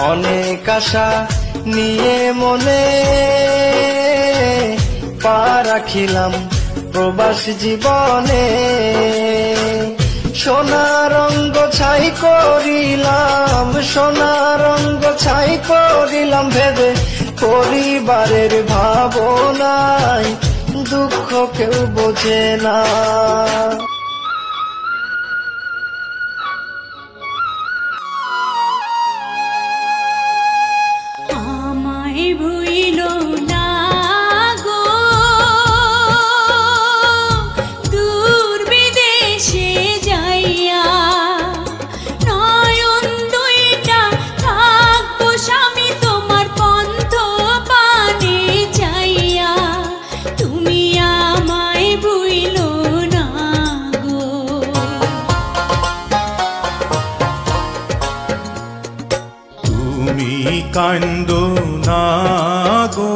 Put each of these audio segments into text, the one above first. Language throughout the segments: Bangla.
অনেক আশা নিয়ে মনে পা রাখিলাম প্রবাস জীবনে, সোনার রঙ্গ ছাই করিলাম, সোনার রঙ্গ ছাই করিলাম ভেবে পরিবারের ভাবনায় দুঃখ কেউ বোঝে না। আমায় ভুইল না গো দূর বিদেশে যাইয়া, নয়ন দুইটা থাকবো স্বামী তোমার পন্থ পানে যাইয়া, তুমি আমায় ভুইল না গো। তুমি কান্দো না গো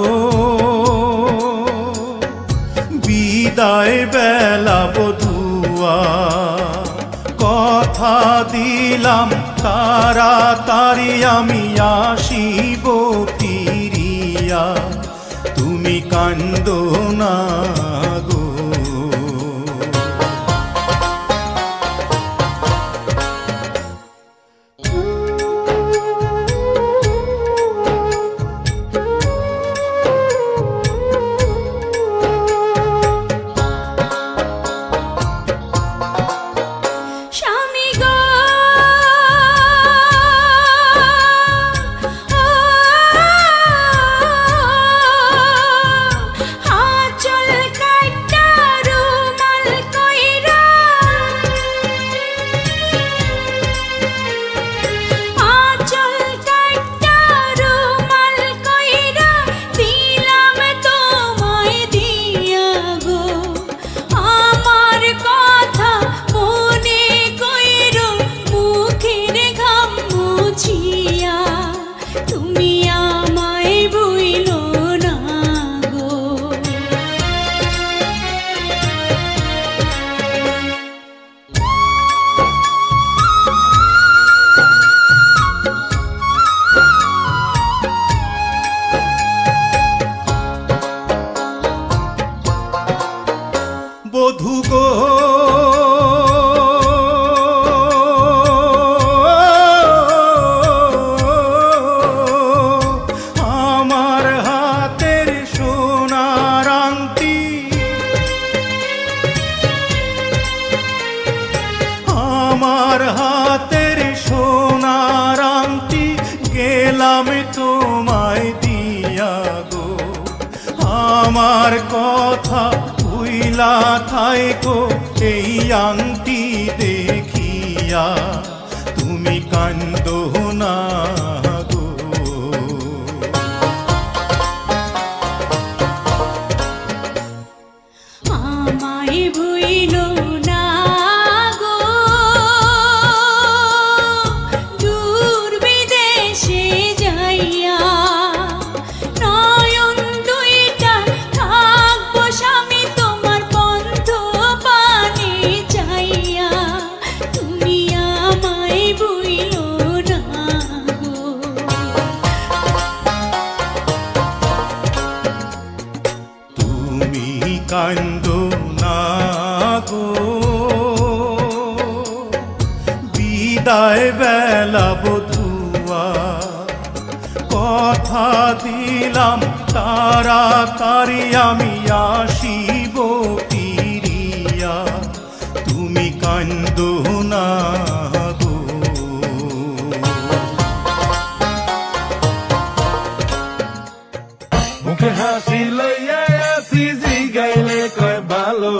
বিদায় বেলা বধুয়া, কথা দিলাম তাড়াতাড়ি আমি আসিব ফিরিয়া, তুমি কান্দো না গো। বধূ গো আমার হাতের সোনার আংটি, আমার হাতের সোনার আংটি গেলাম তোমায় দিয়া গো, আমার কথা ভুইলা থাইকো এই আংটি দেখিয়া, তুমি কান্দো না গো। আমায় ভুইল না গো দূর বিদেশে যাইয়া, নয়ন দুইটা থাকবো স্বামী তোমার পন্থ পানে যাইয়া, তুমি আমায় ভুইল না গো। তুমি কান্দো না গো বিদায় বেলা বধুয়া, কথা দিলাম তাড়াতাড়ি আমি আসিব ফিরিয়া, তুমি কান্দো না গো। মুখে হাসি লইয়া আসি জিগাইলে কয় ভালো।